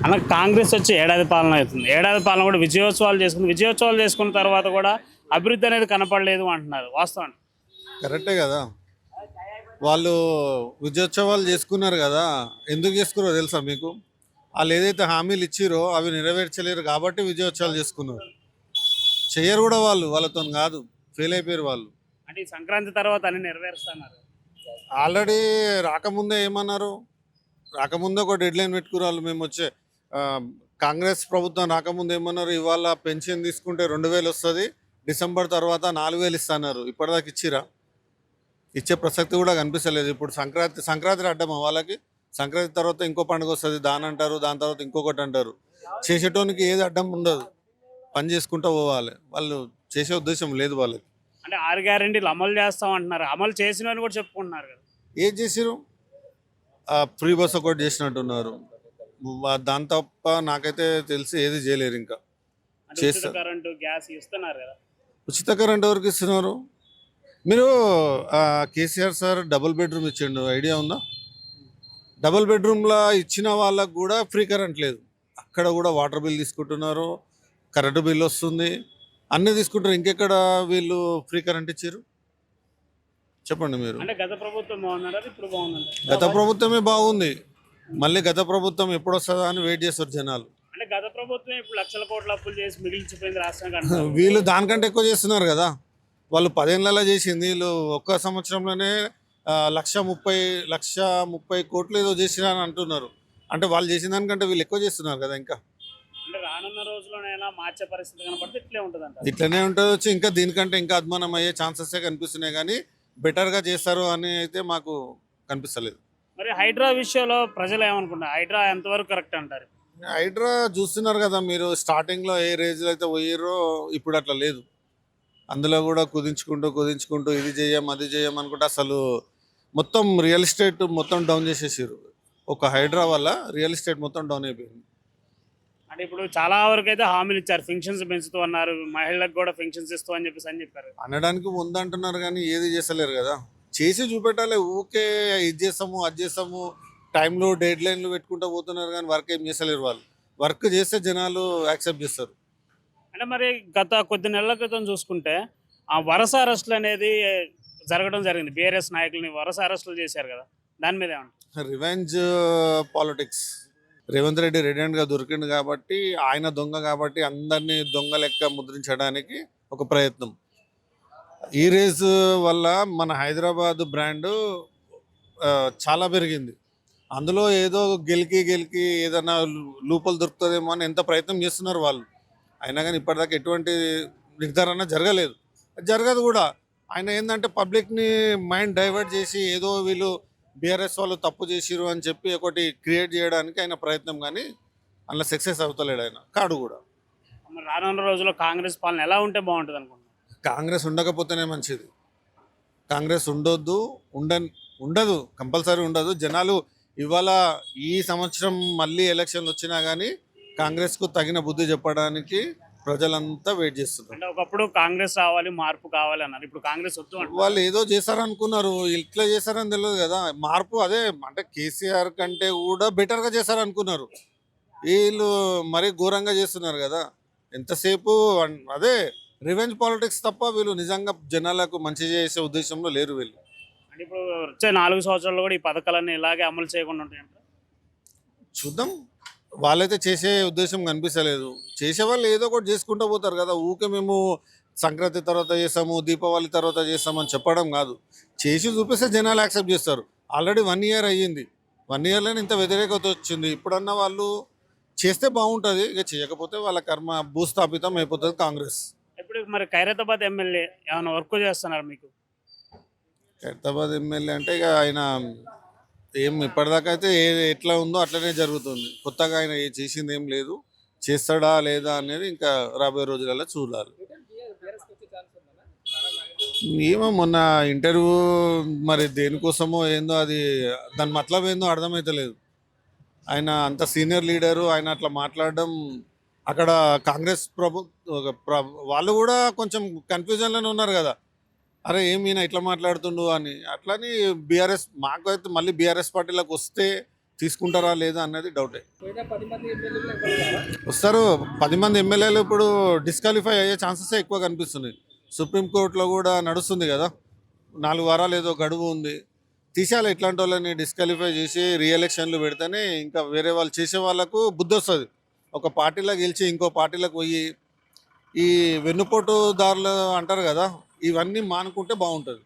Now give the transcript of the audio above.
అలా కాంగ్రెస్ వచ్చి ఏడాది పాలన అవుతుంది. ఏడాది పాలన కూడా విజయోత్సవాలు చేసుకుంది. విజయోత్సవాలు చేసుకున్న తర్వాత కూడా అభివృద్ధి అనేది కనపడలేదు అంటున్నారు. వాస్తవం. కరెక్టే కదా. వాళ్ళు విజయోత్సవాలు చేసుకున్నారు కదా, ఎందుకు చేసుకున్నారో తెలుసా మీకు? వాళ్ళు ఏదైతే హామీలు ఇచ్చిరో అవి నెరవేర్చలేరు కాబట్టి విజయోత్సవాలు చేసుకున్నారు. చెయ్యరు కూడా వాళ్ళు, వాళ్ళతో కాదు, ఫెయిల్ అయిపోయారు వాళ్ళు. అంటే ఈ సంక్రాంతి తర్వాత అన్ని నెరవేరుస్తున్నారు. ఆల్రెడీ రాకముందే ఏమన్నారు? రాకముందే ఒక డెడ్ లైన్ పెట్టుకున్నారు వాళ్ళు. మేము వచ్చే ఆ, కాంగ్రెస్ ప్రభుత్వం రాకముందు ఏమన్నారు? ఇవాళ పెన్షన్ తీసుకుంటే 2000 వస్తుంది, డిసెంబర్ తర్వాత 4000 ఇస్తున్నారు. ఇప్పటిదాకా ఇచ్చిరా? ఇచ్చే ప్రసక్తి కూడా కనిపిస్తలేదు. ఇప్పుడు సంక్రాంతి అడ్డమా వాళ్ళకి? సంక్రాంతి తర్వాత ఇంకో పండుగ వస్తుంది, దాని అంటారు, దాని తర్వాత ఇంకొకటి అంటారు. చేసేటోనికి ఏది అడ్డం ఉండదు, పని చేసుకుంటూ పోవాలి. వాళ్ళు చేసే ఉద్దేశం లేదు వాళ్ళకి. అంటే 6 గ్యారెంటీలు అమలు చేస్తాం అంటున్నారు. అమలు చేసిన కూడా చెప్పుకుంటున్నారు కదా. ఏం చేసిరు? ఫ్రీ బస్ ఒకటి చేసినట్టున్నారు. దాని తప్ప నాకైతే తెలిసి ఏది చేయలేరు. ఇంకా అంటే ఉచిత చేస్తారు. కరెంటు గ్యాస్ ఇస్తున్నారు కదా. ఉచిత కరెంట్ ఎవరికి ఇస్తున్నారు? మీరు కేసీఆర్ సార్ డబుల్ బెడ్రూమ్ ఇచ్చిండు, ఐడియా ఉందా? డబుల్ బెడ్రూమ్లో ఇచ్చిన వాళ్ళకు కూడా ఫ్రీ కరెంట్ లేదు. అక్కడ కూడా వాటర్ బిల్ తీసుకుంటున్నారు, కరెంటు బిల్ వస్తుంది, అన్నీ తీసుకుంటారు. ఇంకెక్కడ వీళ్ళు ఫ్రీ కరెంట్ ఇచ్చారు చెప్పండి మీరు? అంటే గత ప్రభుత్వం బాగున్నారు, ఇప్పుడు బాగుందండి. గత ప్రభుత్వమే బాగుంది, మళ్ళీ గత ప్రభుత్వం ఎప్పుడు వస్తుందా అని వెయిట్ చేస్తారు జనాలు. అంటే గత ప్రభుత్వం ఇప్పుడు లక్షల కోట్ల అప్పులు చేసి మిగిలిచిపోయింది రాష్ట్రానికి అంటున్నారు. వీళ్ళు దానికంటే ఎక్కువ చేస్తున్నారు కదా. వాళ్ళు 10 ఏళ్ళలో చేసింది, వీళ్ళు ఒక్క సంవత్సరంలోనే 1,30,30 కోట్లు ఏదో చేసినా అని అంటున్నారు. అంటే వాళ్ళు చేసిన దానికంటే వీళ్ళు ఎక్కువ చేస్తున్నారు కదా. ఇంకా అంటే రానున్న రోజుల్లోనైనా మార్చే పరిస్థితి కనపడితే ఇట్లే ఉంటుంది అంట. ఇట్లనే ఉంటుంది వచ్చి, ఇంకా దీనికంటే ఇంకా అధ్వానం అయ్యే ఛాన్సెసే కనిపిస్తున్నాయి. కానీ బెటర్గా చేస్తారు అని అయితే మాకు కనిపిస్తలేదు. మరి హైడ్రా విషయంలో ప్రజలు ఏమనుకుంటారు? హైడ్రా ఎంతవరకు కరెక్ట్ అంటారు? హైడ్రా చూస్తున్నారు కదా మీరు, స్టార్టింగ్లో ఏ రేంజ్లో అయితే పోయారో ఇప్పుడు అట్లా లేదు. అందులో కూడా కుదించుకుంటూ ఇది చేయం అది చేయం అనుకుంటే అసలు మొత్తం రియల్ ఎస్టేట్ మొత్తం డౌన్ చేసేసారు. ఒక హైడ్రా వల్ల రియల్ ఎస్టేట్ మొత్తం డౌన్ అయిపోయింది. అంటే ఇప్పుడు చాలా వరకు అయితే హామీలు ఇచ్చారు, పెన్షన్స్ పెంచుతూ అన్నారు, మహిళలకు కూడా పెన్షన్స్ ఇస్తూ అని చెప్పారు. అనడానికి ముందంటున్నారు కానీ ఏది చేస్తలేరు కదా. చేసి చూపెట్టాలి. ఊకే ఇది చేస్తాము అది చేస్తాము, టైంలో డెడ్ లైన్లు పెట్టుకుంటూ పోతున్నారు కానీ వర్క్ ఏం చేస్తలేరు వాళ్ళు. వర్క్ చేస్తే జనాలు యాక్సెప్ట్ చేస్తారు. అంటే మరి గత కొద్ది నెలల క్రితం చూసుకుంటే ఆ వరుస అరెస్టులు అనేది జరగడం జరిగింది. బీఆర్ఎస్ నాయకులని వరుస అరెస్టులు చేశారు కదా, దాని మీద ఏమంటారు? Revenge politics. రేవంత్ రెడ్డి రెడెంట్గా దొరికిండు కాబట్టి, ఆయన దొంగ కాబట్టి అందరినీ దొంగ లెక్క ముద్రించడానికి ఒక ప్రయత్నం. ఈ రేస్ వల్ల మన హైదరాబాద్ బ్రాండు చాలా పెరిగింది. అందులో ఏదో గెలికి ఏదైనా లూపలు దొరుకుతుందేమో అని ఎంత ప్రయత్నం చేస్తున్నారు వాళ్ళు. అయినా కానీ ఇప్పటిదాకా ఎటువంటి నిర్ధారణ జరగదు కూడా. ఆయన ఏంటంటే పబ్లిక్ని మైండ్ డైవర్ట్ చేసి ఏదో వీళ్ళు బీఆర్ఎస్ వాళ్ళు తప్పు చేసిరు అని చెప్పి ఒకటి క్రియేట్ చేయడానికి ఆయన ప్రయత్నం, కానీ అందులో సక్సెస్ అవుతలేడు ఆయన కాడు కూడా. మరి రానున్న రోజుల్లో కాంగ్రెస్ పాలన ఎలా ఉంటే బాగుంటుంది అనుకుంటున్నారు? కాంగ్రెస్ ఉండకపోతేనే మంచిది. కాంగ్రెస్ ఉండదు, కంపల్సరీ ఉండదు. జనాలు ఇవాళ ఈ సంవత్సరం మళ్ళీ ఎలక్షన్లు వచ్చినా కానీ కాంగ్రెస్కు తగిన బుద్ధి చెప్పడానికి ప్రజలంతా వెయిట్ చేస్తున్నారు. అంటే ఒకప్పుడు కాంగ్రెస్ రావాలి, మార్పు కావాలి అన్నారు, ఇప్పుడు కాంగ్రెస్ వద్దు అంటారు. వాళ్ళు ఏదో చేశారనుకున్నారు, ఇట్లా చేశారని తెలియదు కదా. మార్పు అదే, అంటే కేసీఆర్ కంటే కూడా బెటర్గా చేశారనుకున్నారు. వీళ్ళు మరీ ఘోరంగా చేస్తున్నారు కదా. ఎంతసేపు అదే రివెంజ్ పాలిటిక్స్ తప్ప వీళ్ళు నిజంగా జనాలకు మంచి చేసే ఉద్దేశంలో లేరు వీళ్ళు. అంటే ఇప్పుడు వచ్చే 4 సంవత్సరాల్లో కూడా ఈ పథకాలన్నీ ఇలాగే అమలు చేయకుండా ఉంటాయంట. చూద్దాం. వాళ్ళైతే చేసే ఉద్దేశం కనిపిస్తలేదు. చేసేవాళ్ళు ఏదో ఒకటి చేసుకుంటూ పోతారు కదా. ఊకే మేము సంక్రాంతి తర్వాత చేస్తాము, దీపావళి తర్వాత చేస్తామని చెప్పడం కాదు. చేసి చూపిస్తే జనాలు యాక్సెప్ట్ చేస్తారు. ఆల్రెడీ 1 ఇయర్ అయ్యింది. 1 ఇయర్లోనే ఇంత వ్యతిరేకత వచ్చింది. ఇప్పుడన్నా వాళ్ళు చేస్తే బాగుంటుంది. ఇక చేయకపోతే వాళ్ళ కర్మ భూస్థాపితం అయిపోతుంది కాంగ్రెస్. ఇప్పుడు మరి ఖైరతాబాద్ ఎమ్మెల్యే ఏమైనా వర్క్ చేస్తున్నారు మీకు? ఖైరతాబాద్ ఎమ్మెల్యే అంటే ఇక ఆయన ఏం ఇప్పటిదాకా అయితే ఎట్లా ఉందో అట్లనే జరుగుతుంది. కొత్తగా ఆయన చేసింది ఏం లేదు. చేస్తాడా లేదా అనేది ఇంకా రాబోయే రోజులలో చూడాలి. ఏమో మొన్న ఇంటర్వ్యూ మరి దేనికోసమో ఏందో, అది దాని మతలబ్ ఏందో అర్థమవుతలేదు. ఆయన అంత సీనియర్ లీడరు, ఆయన అట్లా మాట్లాడడం అక్కడ కాంగ్రెస్ వాళ్ళు కూడా కొంచెం కన్ఫ్యూజన్లోనే ఉన్నారు కదా. అరే ఏమైనా ఇట్లా మాట్లాడుతుండు అని. అట్లని బీఆర్ఎస్ మాకు అయితే మళ్ళీ బీఆర్ఎస్ పార్టీలోకి వస్తే తీసుకుంటారా లేదా అన్నది డౌటే. పోయిన 10 మంది ఎమ్మెల్యేలు ఎవరు రారా? వస్తారు 10 మంది ఎమ్మెల్యేలు ఇప్పుడు డిస్క్వాలిఫై అయ్యే ఛాన్సెస్ ఎక్కువ కనిపిస్తున్నాయి. సుప్రీంకోర్టులో కూడా నడుస్తుంది కదా, 4 వారాలు ఏదో గడువు ఉంది. తీసేయాలి ఇట్లాంటి వాళ్ళని, డిస్క్వాలిఫై చేసి రీఎలక్షన్లు పెడితేనే ఇంకా వేరే వాళ్ళు చేసే వాళ్ళకు బుద్ధి వస్తుంది. ఒక పార్టీలో గెలిచి ఇంకో పార్టీలకు పోయి ఈ వెన్నుపోటుదారులు అంటారు కదా, ఇవన్నీ మానుకుంటే బాగుంటుంది.